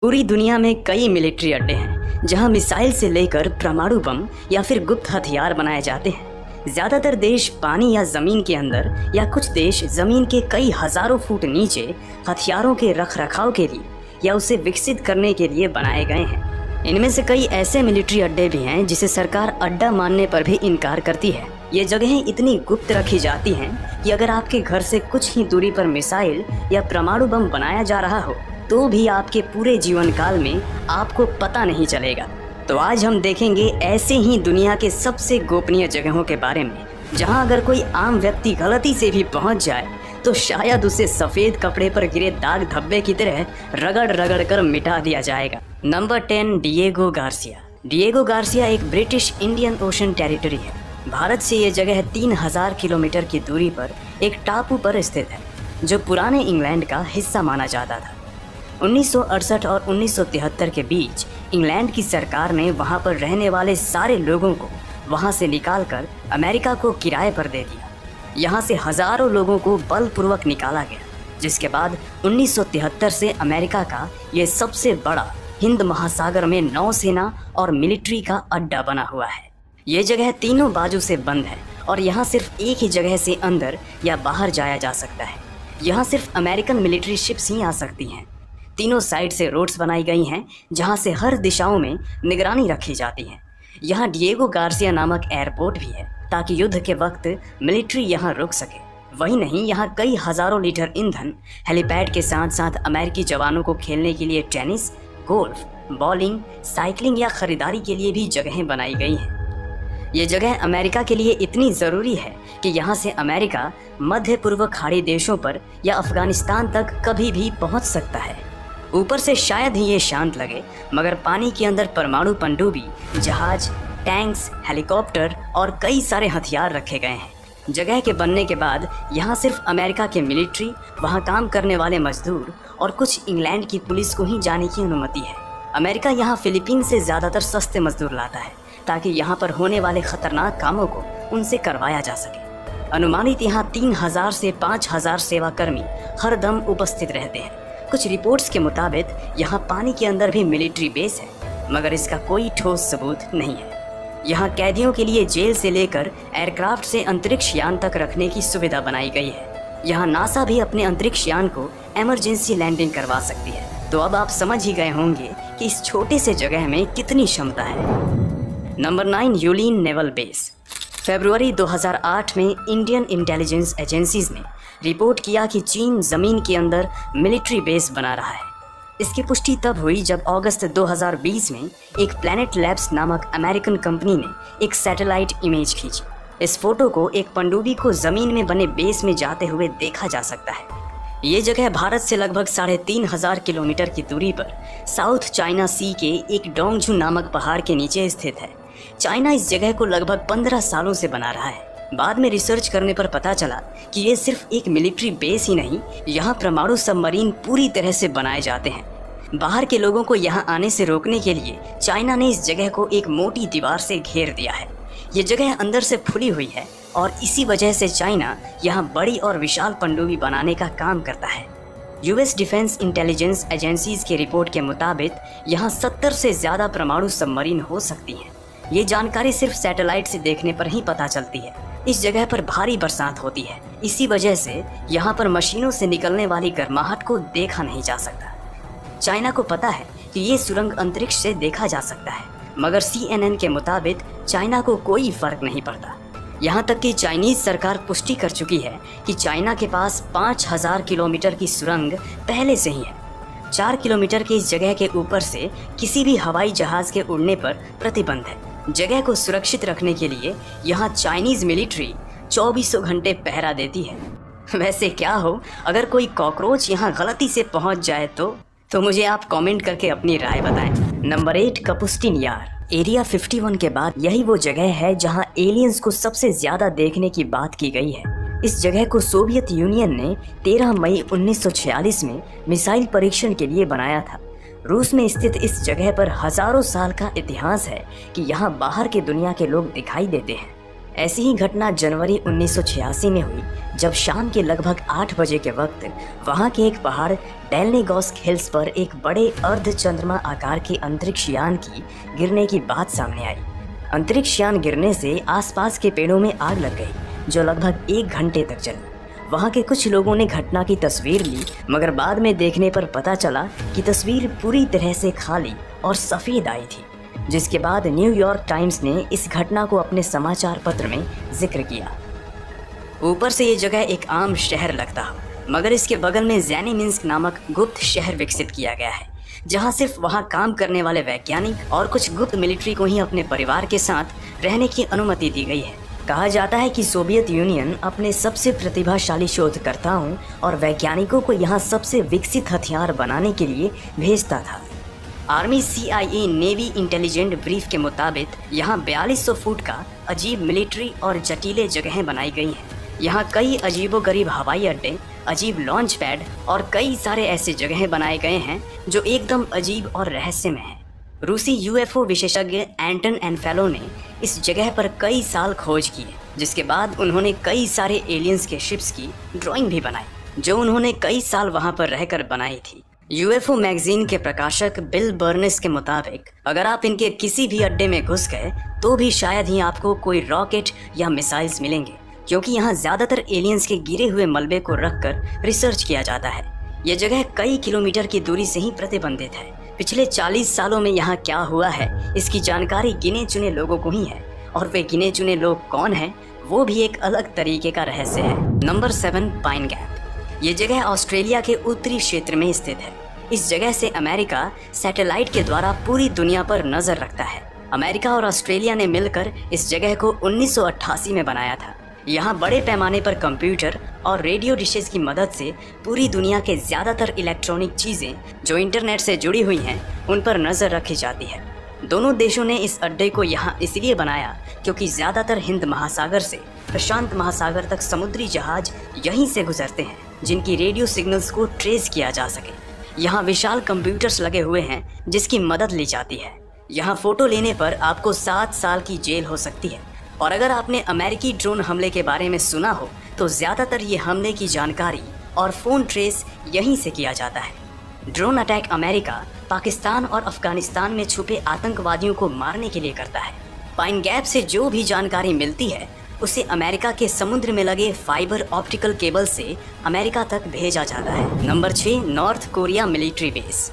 पूरी दुनिया में कई मिलिट्री अड्डे हैं जहां मिसाइल से लेकर परमाणु बम या फिर गुप्त हथियार बनाए जाते हैं। ज़्यादातर देश पानी या ज़मीन के अंदर या कुछ देश ज़मीन के कई हज़ारों फुट नीचे हथियारों के रखरखाव के लिए या उसे विकसित करने के लिए बनाए गए हैं। इनमें से कई ऐसे मिलिट्री अड्डे भी हैं जिसे सरकार अड्डा मानने पर भी इनकार करती है। ये जगहें इतनी गुप्त रखी जाती हैं कि अगर आपके घर से कुछ ही दूरी पर मिसाइल या परमाणु बम बनाया जा रहा हो तो भी आपके पूरे जीवन काल में आपको पता नहीं चलेगा। तो आज हम देखेंगे ऐसे ही दुनिया के सबसे गोपनीय जगहों के बारे में जहां अगर कोई आम व्यक्ति गलती से भी पहुंच जाए तो शायद उसे सफ़ेद कपड़े पर गिरे दाग धब्बे की तरह रगड़ रगड़ कर मिटा दिया जाएगा। Number 10, Diego Garcia. Diego Garcia एक ब्रिटिश इंडियन ओशन टेरिटरी है। भारत से ये जगह 3000 किलोमीटर की दूरी पर एक टापू पर स्थित है जो पुराने इंग्लैंड का हिस्सा माना जाता था। 1968 और 1973 के बीच इंग्लैंड की सरकार ने वहां पर रहने वाले सारे लोगों को वहां से निकालकर अमेरिका को किराए पर दे दिया। यहां से हज़ारों लोगों को बलपूर्वक निकाला गया, जिसके बाद 1973 से अमेरिका का ये सबसे बड़ा हिंद महासागर में नौसेना और मिलिट्री का अड्डा बना हुआ है। ये जगह तीनों बाजू से बंद है और यहाँ सिर्फ एक ही जगह से अंदर या बाहर जाया जा सकता है। यहाँ सिर्फ अमेरिकन मिलिट्री शिप्स ही आ सकती हैं। तीनों साइड से रोड्स बनाई गई हैं जहां से हर दिशाओं में निगरानी रखी जाती है। यहाँ डिएगो गार्सिया नामक एयरपोर्ट भी है ताकि युद्ध के वक्त मिलिट्री यहाँ रुक सके। वही नहीं, यहाँ कई हज़ारों लीटर ईंधन, हेलीपैड के साथ साथ अमेरिकी जवानों को खेलने के लिए टेनिस, गोल्फ, बॉलिंग, साइकिलिंग या ख़रीदारी के लिए भी जगहें बनाई गई हैं। ये जगह अमेरिका के लिए इतनी ज़रूरी है कि यहाँ से अमेरिका मध्य पूर्व खाड़ी देशों पर या अफ़गानिस्तान तक कभी भी पहुँच सकता है। ऊपर से शायद ही ये शांत लगे, मगर पानी के अंदर परमाणु पनडुब्बी, जहाज, टैंक्स, हेलीकॉप्टर और कई सारे हथियार रखे गए हैं। जगह के बनने के बाद यहाँ सिर्फ अमेरिका के मिलिट्री, वहाँ काम करने वाले मजदूर और कुछ इंग्लैंड की पुलिस को ही जाने की अनुमति है। अमेरिका यहाँ फिलीपीन से ज़्यादातर सस्ते मजदूर लाता है ताकि यहाँ पर होने वाले ख़तरनाक कामों को उनसे करवाया जा सके। अनुमानित यहाँ 3000 से 5000 सेवाकर्मी हर दम उपस्थित रहते हैं। कुछ रिपोर्ट्स के मुताबिक यहाँ पानी के अंदर भी मिलिट्री बेस है, मगर इसका कोई ठोस सबूत नहीं है। यहाँ कैदियों के लिए जेल से लेकर एयरक्राफ्ट से अंतरिक्ष यान तक रखने की सुविधा बनाई गई है। यहाँ नासा भी अपने अंतरिक्ष यान को इमरजेंसी लैंडिंग करवा सकती है। तो अब आप समझ ही गए होंगे कि इस छोटे से जगह में कितनी क्षमता है। Number 9, Yulin naval base. फरवरी 2008 में इंडियन इंटेलिजेंस एजेंसीज ने रिपोर्ट किया कि चीन ज़मीन के अंदर मिलिट्री बेस बना रहा है। इसकी पुष्टि तब हुई जब अगस्त 2020 में एक प्लैनेट लैब्स नामक अमेरिकन कंपनी ने एक सैटेलाइट इमेज खींची। इस फोटो को एक पनडुब्बी को ज़मीन में बने बेस में जाते हुए देखा जा सकता है। ये जगह भारत से लगभग 3500 किलोमीटर की दूरी पर साउथ चाइना सी के एक डोंगझू नामक पहाड़ के नीचे स्थित है। चाइना इस जगह को लगभग 15 सालों से बना रहा है। बाद में रिसर्च करने पर पता चला कि ये सिर्फ एक मिलिट्री बेस ही नहीं, यहाँ परमाणु सबमरीन पूरी तरह से बनाए जाते हैं। बाहर के लोगों को यहाँ आने से रोकने के लिए चाइना ने इस जगह को एक मोटी दीवार से घेर दिया है। ये जगह अंदर से फुली हुई है और इसी वजह से चाइना यहाँ बड़ी और विशाल पनडुब्बी बनाने का काम करता है। यूएस डिफेंस इंटेलिजेंस एजेंसीज की रिपोर्ट के मुताबिक यहाँ 70 से ज़्यादा परमाणु सबमरीन हो सकती हैं। ये जानकारी सिर्फ सैटेलाइट से देखने पर ही पता चलती है। इस जगह पर भारी बरसात होती है, इसी वजह से यहाँ पर मशीनों से निकलने वाली गर्माहट को देखा नहीं जा सकता। चाइना को पता है कि ये सुरंग अंतरिक्ष से देखा जा सकता है, मगर CNN के मुताबिक चाइना को कोई फर्क नहीं पड़ता। यहाँ तक कि चाइनीज़ सरकार पुष्टि कर चुकी है कि चाइना के पास 5000 किलोमीटर की सुरंग पहले से ही है। 4 किलोमीटर की इस जगह के ऊपर से किसी भी हवाई जहाज़ के उड़ने पर प्रतिबंध है। जगह को सुरक्षित रखने के लिए यहाँ चाइनीज़ मिलिट्री 24 घंटे पहरा देती है। वैसे क्या हो, अगर कोई कॉकरोच यहाँ गलती से पहुँच जाए तो मुझे आप कमेंट करके अपनी राय बताएं। नंबर 8, कपुस्टिन यार। एरिया 51 के बाद यही वो जगह है जहाँ एलियंस को सबसे ज़्यादा देखने की बात की गई है। इस जगह को सोवियत यूनियन ने 13 मई 1946 में मिसाइल परीक्षण के लिए बनाया था। रूस में स्थित इस जगह पर हज़ारों साल का इतिहास है कि यहाँ बाहर की दुनिया के लोग दिखाई देते हैं। ऐसी ही घटना जनवरी 1986 में हुई, जब शाम के लगभग 8 बजे के वक्त वहां के एक पहाड़ डेलनेगोस्क हिल्स पर एक बड़े अर्ध चंद्रमा आकार के अंतरिक्ष यान की गिरने की बात सामने आई। अंतरिक्ष यान गिरने से आसपास के पेड़ों में आग लग गई, जो लगभग 1 घंटे तक चली। वहां के कुछ लोगों ने घटना की तस्वीर ली, मगर बाद में देखने पर पता चला कि तस्वीर पूरी तरह से खाली और सफ़ेद आई थी। जिसके बाद न्यूयॉर्क टाइम्स ने इस घटना को अपने समाचार पत्र में जिक्र किया। ऊपर से ये जगह एक आम शहर लगता हो, मगर इसके बगल में ज़ेनिमिन्स्क नामक गुप्त शहर विकसित किया गया है, जहां सिर्फ वहां काम करने वाले वैज्ञानिक और कुछ गुप्त मिलिट्री को ही अपने परिवार के साथ रहने की अनुमति दी गई है। कहा जाता है कि सोवियत यूनियन अपने सबसे प्रतिभाशाली शोधकर्ताओं और वैज्ञानिकों को यहाँ सबसे विकसित हथियार बनाने के लिए भेजता था। Army CIA navy intelligent brief के मुताबिक यहाँ 4200 फुट का अजीब मिलिट्री और जटिले जगहें बनाई गई हैं। यहाँ कई अजीबोगरीब हवाई अड्डे, अजीब लॉन्च पैड और कई सारे ऐसे जगहें बनाए गए हैं जो एकदम अजीब और रहस्यमय हैं। रूसी UFO विशेषज्ञ एंटन एनफेलो ने इस जगह पर कई साल खोज की, जिसके बाद उन्होंने कई सारे एलियंस के शिप्स की ड्राइंग भी बनाई, जो उन्होंने कई साल वहां पर रहकर बनाई थी। UFO मैगजीन के प्रकाशक बिल बर्नेस के मुताबिक अगर आप इनके किसी भी अड्डे में घुस गए तो भी शायद ही आपको कोई रॉकेट या मिसाइल्स मिलेंगे, क्योंकि यहाँ ज़्यादातर एलियंस के गिरे हुए मलबे को रखकर रिसर्च किया जाता है। यह जगह कई किलोमीटर की दूरी से ही प्रतिबंधित है। पिछले 40 सालों में यहाँ क्या हुआ है, इसकी जानकारी गिने चुने लोगों को ही है, और वे गिने चुने लोग कौन हैं वो भी एक अलग तरीके का रहस्य है। Number 7, pine gap. ये जगह ऑस्ट्रेलिया के उत्तरी क्षेत्र में स्थित है। इस जगह से अमेरिका सैटेलाइट के द्वारा पूरी दुनिया पर नजर रखता है। अमेरिका और ऑस्ट्रेलिया ने मिलकर इस जगह को 1988 में बनाया था। यहाँ बड़े पैमाने पर कंप्यूटर और रेडियो डिशेस की मदद से पूरी दुनिया के ज़्यादातर इलेक्ट्रॉनिक चीज़ें जो इंटरनेट से जुड़ी हुई हैं उन पर नज़र रखी जाती है। दोनों देशों ने इस अड्डे को यहाँ इसलिए बनाया क्योंकि ज़्यादातर हिंद महासागर से प्रशांत महासागर तक समुद्री जहाज यहीं से गुजरते हैं, जिनकी रेडियो सिग्नल्स को ट्रेस किया जा सके। यहाँ विशाल कंप्यूटर्स लगे हुए हैं जिसकी मदद ली जाती है। यहाँ फ़ोटो लेने पर आपको 7 साल की जेल हो सकती है। और अगर आपने अमेरिकी ड्रोन हमले के बारे में सुना हो तो ज़्यादातर ये हमले की जानकारी और फ़ोन ट्रेस यहीं से किया जाता है। ड्रोन अटैक अमेरिका, पाकिस्तान और अफगानिस्तान में छुपे आतंकवादियों को मारने के लिए करता है। पाइन गैप से जो भी जानकारी मिलती है उसे अमेरिका के समुद्र में लगे फाइबर ऑप्टिकल केबल से अमेरिका तक भेजा जाता है। Number 6, north Korea military base.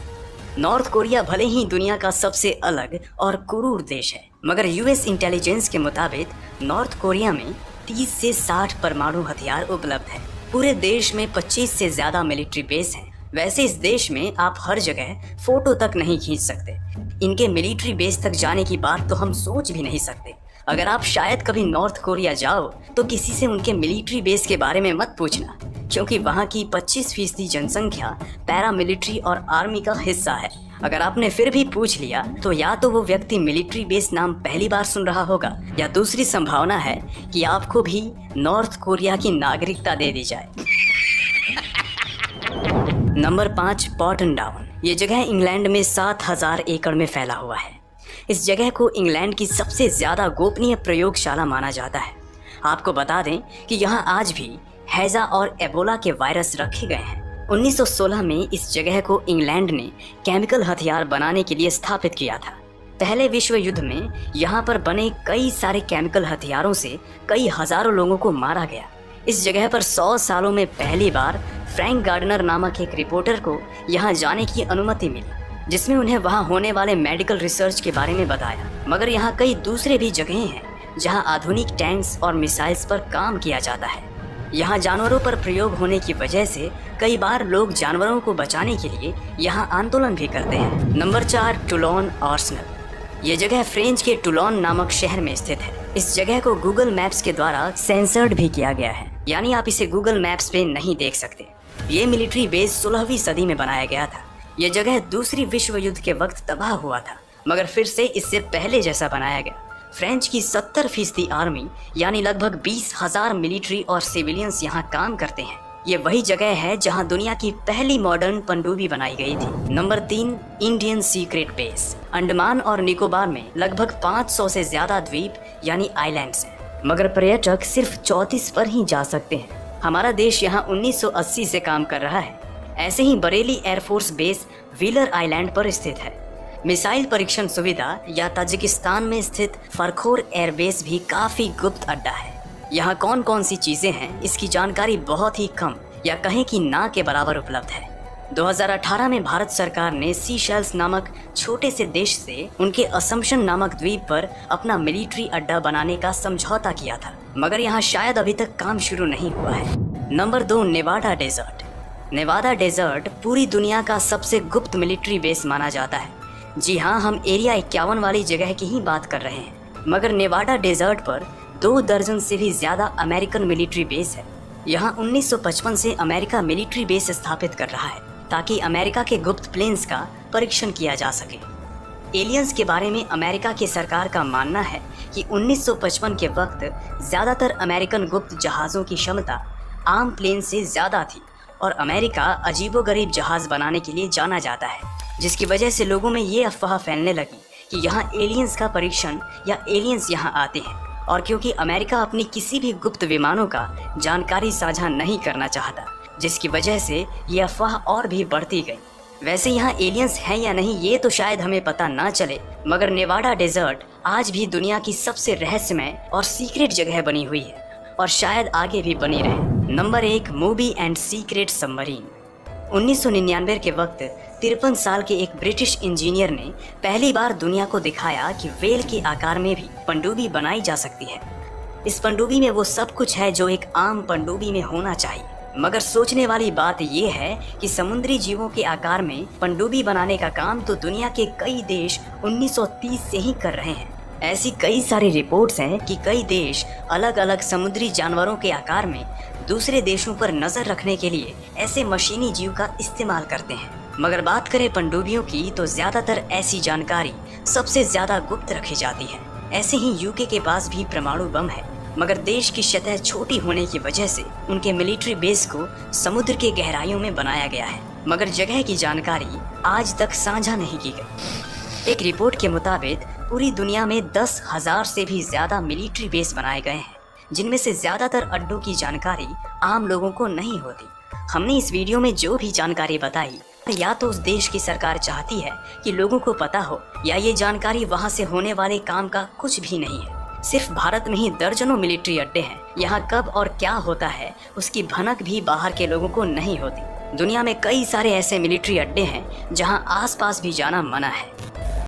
North Korea भले ही दुनिया का सबसे अलग और क्रूर देश है, मगर US इंटेलिजेंस के मुताबिक नॉर्थ कोरिया में 30 से 60 परमाणु हथियार उपलब्ध है। पूरे देश में 25 से ज़्यादा मिलिट्री बेस हैं। वैसे इस देश में आप हर जगह फ़ोटो तक नहीं खींच सकते। इनके मिलिट्री बेस तक जाने की बात तो हम सोच भी नहीं सकते। अगर आप शायद कभी नॉर्थ कोरिया जाओ तो किसी से उनके मिलिट्री बेस के बारे में मत पूछना, क्योंकि वहाँ की 25% जनसंख्या पैरामिलिट्री और आर्मी का हिस्सा है। अगर आपने फिर भी पूछ लिया तो या तो वो व्यक्ति मिलिट्री बेस नाम पहली बार सुन रहा होगा, या दूसरी संभावना है कि आपको भी नॉर्थ कोरिया की नागरिकता दे दी जाए। Number 5, Porton Down. ये जगह इंग्लैंड में 7000 एकड़ में फैला हुआ है। इस जगह को इंग्लैंड की सबसे ज़्यादा गोपनीय प्रयोगशाला माना जाता है। आपको बता दें कि यहाँ आज भी हैजा और एबोला के वायरस रखे गए हैं। 1916 में इस जगह को इंग्लैंड ने केमिकल हथियार बनाने के लिए स्थापित किया था। पहले विश्व युद्ध में यहाँ पर बने कई सारे केमिकल हथियारों से कई हजारों लोगों को मारा गया। इस जगह पर 100 सालों में पहली बार फ्रैंक गार्डनर नामक एक रिपोर्टर को यहाँ जाने की अनुमति मिली, जिसमें उन्हें वहाँ होने वाले मेडिकल रिसर्च के बारे में बताया। मगर यहाँ कई दूसरे भी जगहें हैं जहाँ आधुनिक टैंक्स और मिसाइल्स पर काम किया जाता है। यहाँ जानवरों पर प्रयोग होने की वजह से कई बार लोग जानवरों को बचाने के लिए यहाँ आंदोलन भी करते हैं। Number 4, Toulon arsenal. ये जगह फ्रेंच के टूलोन नामक शहर में स्थित है। इस जगह को गूगल मैप्स के द्वारा सेंसर्ड भी किया गया है, यानी आप इसे गूगल मैप्स पे नहीं देख सकते। ये मिलिट्री बेस 16वीं सदी में बनाया गया था। यह जगह दूसरी विश्व युद्ध के वक्त तबाह हुआ था, मगर फिर से इससे पहले जैसा बनाया गया। फ्रेंच की 70% आर्मी यानी लगभग 20,000 मिलिट्री और सिविलियंस यहाँ काम करते हैं। ये वही जगह है जहाँ दुनिया की पहली मॉडर्न पनडुब्बी बनाई गई थी। Number 3, Indian secret base. Andaman और निकोबार में लगभग 500 से ज़्यादा द्वीप यानी आइलैंड्स हैं। मगर पर्यटक सिर्फ 34 पर ही जा सकते हैं। हमारा देश यहाँ 1980 से काम कर रहा है। ऐसे ही Bareilly air force base Wheeler Island पर स्थित है। मिसाइल परीक्षण सुविधा या ताजिकिस्तान में स्थित फरखोर एयरबेस भी काफ़ी गुप्त अड्डा है। यहाँ कौन कौन सी चीज़ें हैं इसकी जानकारी बहुत ही कम या कहें कि ना के बराबर उपलब्ध है। 2018 में भारत सरकार ने सीशेल्स नामक छोटे से देश से उनके असम्पशन नामक द्वीप पर अपना मिलिट्री अड्डा बनाने का समझौता किया था, मगर यहाँ शायद अभी तक काम शुरू नहीं हुआ है। Number 2, Nevada desert. Nevada desert पूरी दुनिया का सबसे गुप्त मिलिट्री बेस माना जाता है। जी हाँ, हम एरिया 51 वाली जगह की ही बात कर रहे हैं। मगर नेवाडा डेजर्ट पर 2 दर्जन से भी ज़्यादा अमेरिकन मिलिट्री बेस है। यहाँ 1955 से अमेरिका मिलिट्री बेस स्थापित कर रहा है ताकि अमेरिका के गुप्त प्लेन्स का परीक्षण किया जा सके। एलियंस के बारे में अमेरिका की सरकार का मानना है कि 1955 के वक्त ज़्यादातर अमेरिकन गुप्त जहाज़ों की क्षमता आम प्लेन से ज़्यादा थी और अमेरिका अजीबोगरीब जहाज़ बनाने के लिए जाना जाता है, जिसकी वजह से लोगों में ये अफवाह फैलने लगी कि यहाँ एलियंस का परीक्षण या एलियंस यहाँ आते हैं। और क्योंकि अमेरिका अपनी किसी भी गुप्त विमानों का जानकारी साझा नहीं करना चाहता, जिसकी वजह से ये अफवाह और भी बढ़ती गई। वैसे यहाँ एलियंस हैं या नहीं ये तो शायद हमें पता ना चले, मगर नेवाडा डेजर्ट आज भी दुनिया की सबसे रहस्यमय और सीक्रेट जगह बनी हुई है और शायद आगे भी बनी रहे। Number 1, Moby and secret submarine. 1999 के वक्त 53 साल के एक ब्रिटिश इंजीनियर ने पहली बार दुनिया को दिखाया कि व्हेल के आकार में भी पनडुब्बी बनाई जा सकती है। इस पनडुब्बी में वो सब कुछ है जो एक आम पनडुब्बी में होना चाहिए। मगर सोचने वाली बात ये है कि समुद्री जीवों के आकार में पनडुब्बी बनाने का काम तो दुनिया के कई देश 1930 से ही कर रहे हैं। ऐसी कई सारी रिपोर्ट्स हैं कि कई देश अलग अलग समुद्री जानवरों के आकार में दूसरे देशों पर नजर रखने के लिए ऐसे मशीनी जीव का इस्तेमाल करते हैं। मगर बात करें पनडुब्बियों की तो ज्यादातर ऐसी जानकारी सबसे ज्यादा गुप्त रखी जाती है। ऐसे ही यूके के पास भी परमाणु बम है, मगर देश की सतह छोटी होने की वजह से उनके मिलिट्री बेस को समुद्र के गहराइयों में बनाया गया है, मगर जगह की जानकारी आज तक साझा नहीं की गई। एक रिपोर्ट के मुताबिक पूरी दुनिया में 10,000 से भी ज्यादा मिलिट्री बेस बनाए गए हैं, जिनमें से ज्यादातर अड्डों की जानकारी आम लोगों को नहीं होती। हमने इस वीडियो में जो भी जानकारी बताई या तो उस देश की सरकार चाहती है कि लोगों को पता हो, या ये जानकारी वहाँ से होने वाले काम का कुछ भी नहीं है। सिर्फ भारत में ही दर्जनों मिलिट्री अड्डे हैं। यहाँ कब और क्या होता है उसकी भनक भी बाहर के लोगों को नहीं होती। दुनिया में कई सारे ऐसे मिलिट्री अड्डे हैं जहाँ आसपास भी जाना मना है।